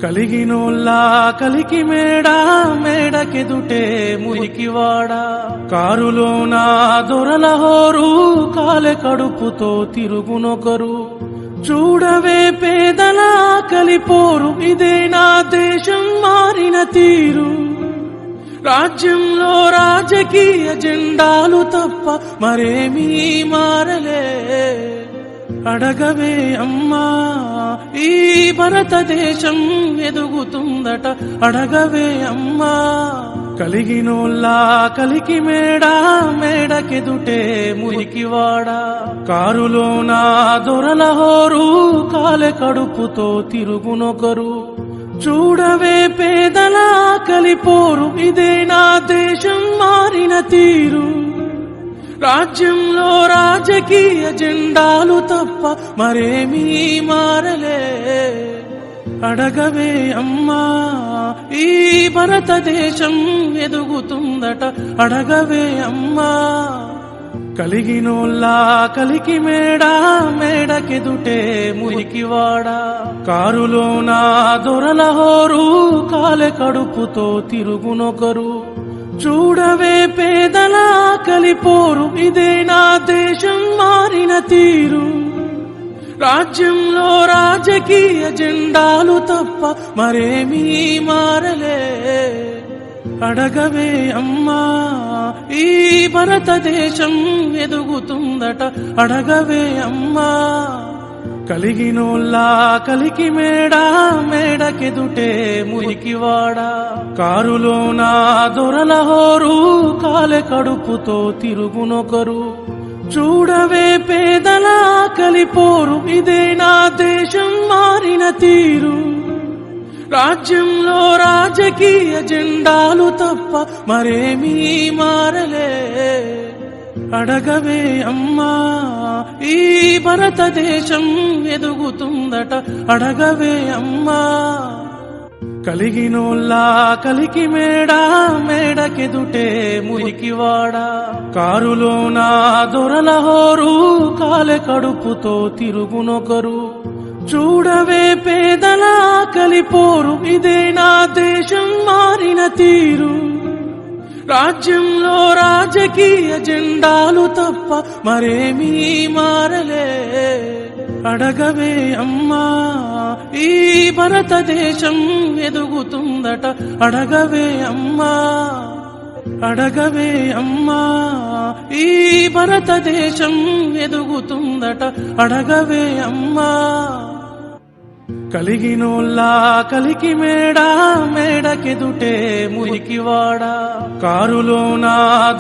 కలిగినోల్లా కలికి మేడా మేడకెదుటే మురికివాడా కారులోన దొరల హోరు కాలె కడుపుతో తిరుగునొకరు చూడవే పేదల కలిపోరు ఇదే నా దేశం మారిన తీరు రాజ్యంలో రాజకీయ జెండాలు తప్ప మరేమీ మారలే అడగవే అమ్మా ఈ భారతదేశం ఎదుగుతుందట అడగవే అమ్మా కలిగినోల్లా కలికి మేడా మేడకెదుటే మురికివాడా కారులోన దొరల హోరు కాలె కడుపుతో తిరుగునొకరు చూడవే పేదల కలిపోరు ఇదే నా దేశం మారిన తీరు రాజ్యంలో రాజకీయ జెండాలు తప్ప మరేమీ మారలే అడగవే అమ్మా ఈ భారతదేశం ఎదుగుతుందట అడగవే అమ్మా కలిగినోల్లా కలికి మేడా మేడకెదుటే మురికివాడా కారులోన దొరల హోరు కాలె కడుపుతో తిరుగునొకరు చూడవే పేదల కలిపోరు ఇదే నా దేశం మారిన తీరు రాజ్యంలో రాజకీయ జెండాలు తప్ప మరేమీ మారలే అడగవే అమ్మా ఈ భారతదేశం ఎదుగుతుందట అడగవే అమ్మా కలిగినోల్లా కలికి మేడా మేడకెదుటే మురికివాడా కారులోన దొరల హోరు కాలె కడుపుతో తిరుగునొకరు చూడవే పేదల కలిపోరు ఇదే నా దేశం మారిన తీరు రాజ్యంలో రాజకీయ జెండాలు తప్ప మరేమీ మారలే అడగవే అమ్మా ఈ భారతదేశం ఎదుగుతుందట అడగవే అమ్మా కలిగినోల్లా కలికి మేడా మేడకెదుటే మురికివాడా కారులోన దొరల హోరు కాలె కడుపుతో తిరుగునొకరు చూడవే పేదల కలిపోరు ఇదే నా దేశం మారిన తీరు రాజ్యంలో రాజకీయ జెండాలు తప్ప మరేమీ మారలే అడగవే అమ్మా ఈ భారతదేశం ఎదుగుతుందట అడగవే అమ్మా అడగవే అమ్మా ఈ భారతదేశం ఎదుగుతుందట అడగవే అమ్మా కలిగినోల్లా కలికి మేడా మేడకెదుటే మురికివాడా కారులోన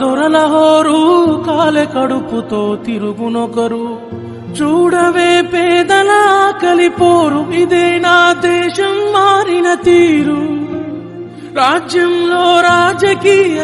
దొరల హోరు కాలె కడుపుతో తిరుగునొకరు చూడవే పేదల కలిపోరు ఇదే నా దేశం మారిన తీరు రాజ్యంలో రాజకీయ